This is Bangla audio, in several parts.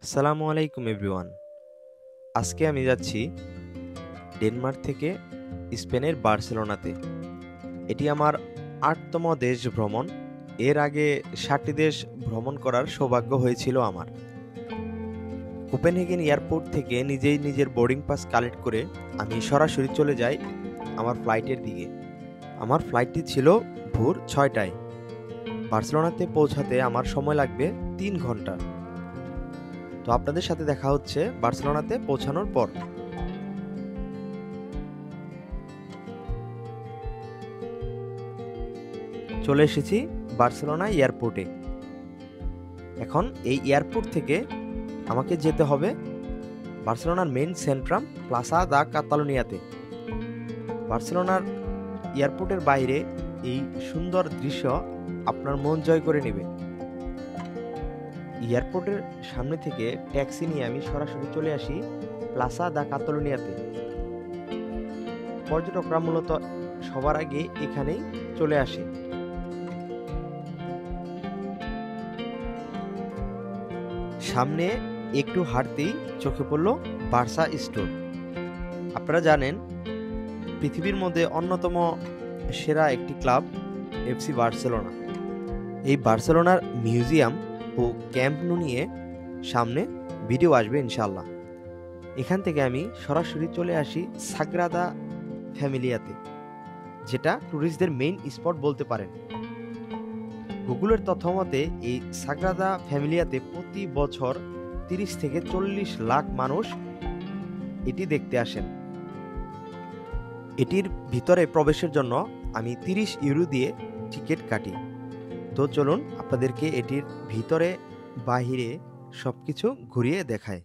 আসসালামু আলাইকুম এভরিওয়ান। আজকে আমি যাচ্ছি ডেনমার্ক থেকে স্পেনের বার্সেলোনাতে। এটি আমার ৮তম দেশ ভ্রমণ। এর আগে ৭টি দেশ ভ্রমণ করার সৌভাগ্য হয়েছিল আমার। কোপেনহেগেন এয়ারপোর্ট থেকে নিজেই নিজের বোর্ডিং পাস কালেক্ট করে আমি সরাসরি চলে যাই আমার ফ্লাইটের দিকে। আমার ফ্লাইটটি ছিল ভোর ৬টায়। বার্সেলোনাতে পৌঁছাতে আমার সময় লাগবে ৩ ঘন্টা। তো আপনাদের সাথে দেখা হচ্ছে বার্সেলোনাতে পৌঁছানোর পর। চলে এসেছি বার্সেলোনা এয়ারপোর্টে। এখন এই এয়ারপোর্ট থেকে আমাকে যেতে হবে বার্সেলোনার মেইন সেন্ট্রাম প্লাসা দা কাতালুনিয়াতে। বার্সেলোনার এয়ারপোর্টের বাইরে এই সুন্দর দৃশ্য আপনার মন জয় করে নেবে। এয়ারপোর্টের সামনে থেকে ট্যাক্সি নিয়ে আমি সরাসরি চলে আসি প্লাসা দা কাতালুনিয়াতে। পর্যটকরা মূলত সবার আগে এখানেই চলে আসে। সামনে একটু হাঁটতেই চোখে পড়ল বার্সা স্টোর। আপনারা জানেন পৃথিবীর মধ্যে অন্যতম সেরা একটি ক্লাব এফসি বার্সেলোনা। এই বার্সেলোনার মিউজিয়াম ও ক্যাম্প নু নিয়ে সামনে ভিডিও আসবে ইনশাল্লাহ। এখান থেকে আমি সরাসরি চলে আসি সাগ্রাদা ফ্যামিলিয়াতে, যেটা ট্যুরিস্টদের মেইন স্পট বলতে পারেন। গুগলের তথ্য মতে এই সাগ্রাদা ফ্যামিলিয়াতে প্রতি বছর 30 থেকে 40 লাখ মানুষ এটি দেখতে আসেন। এটির ভিতরে প্রবেশের জন্য আমি 30 ইউরো দিয়ে টিকিট কাটি। তো চলুন আপনাদেরকে এটির ভিতরে বাহিরে সবকিছু ঘুরিয়ে দেখায়।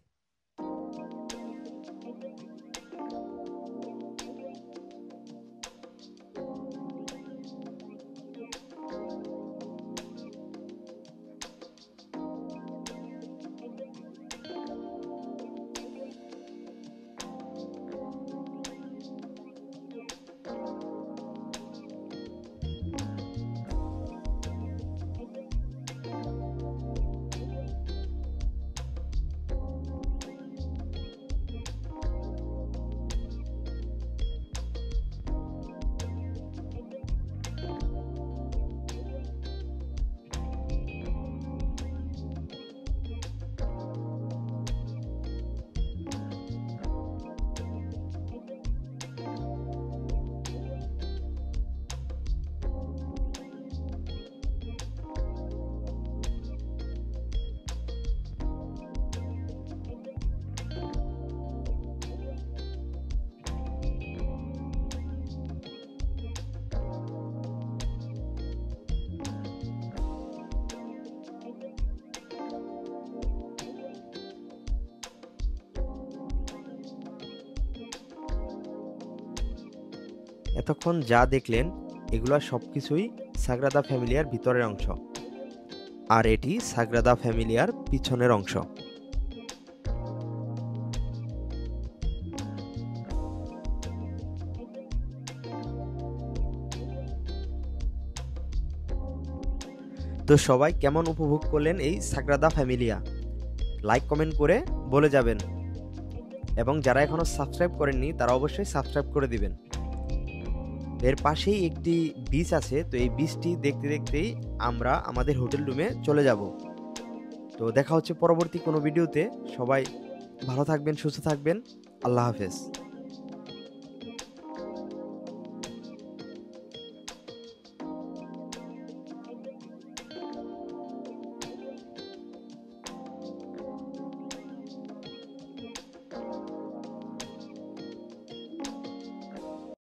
এতক্ষণ যা দেখলেন এগুলো সবকিছুই সাগ্রাদা ফ্যামিলিয়ার ভিতরের অংশ, আর এটি সাগ্রাদা ফ্যামিলিয়ার পিছনের অংশ। তো সবাই কেমন উপভোগ করলেন এই সাগ্রাদা ফ্যামিলিয়া? লাইক কমেন্ট করে বলে যাবেন, এবং যারা এখনো সাবস্ক্রাইব করেননি তারা অবশ্যই সাবস্ক্রাইব করে দিবেন। এর পাশেই একটি বিচ আছে, তো এই বিচটি দেখতে দেখতেই আমরা আমাদের হোটেল রুমে চলে যাব। তো দেখা হচ্ছে পরবর্তী কোনো ভিডিওতে। সবাই ভালো থাকবেন, সুস্থ থাকবেন। আল্লাহ হাফেজ।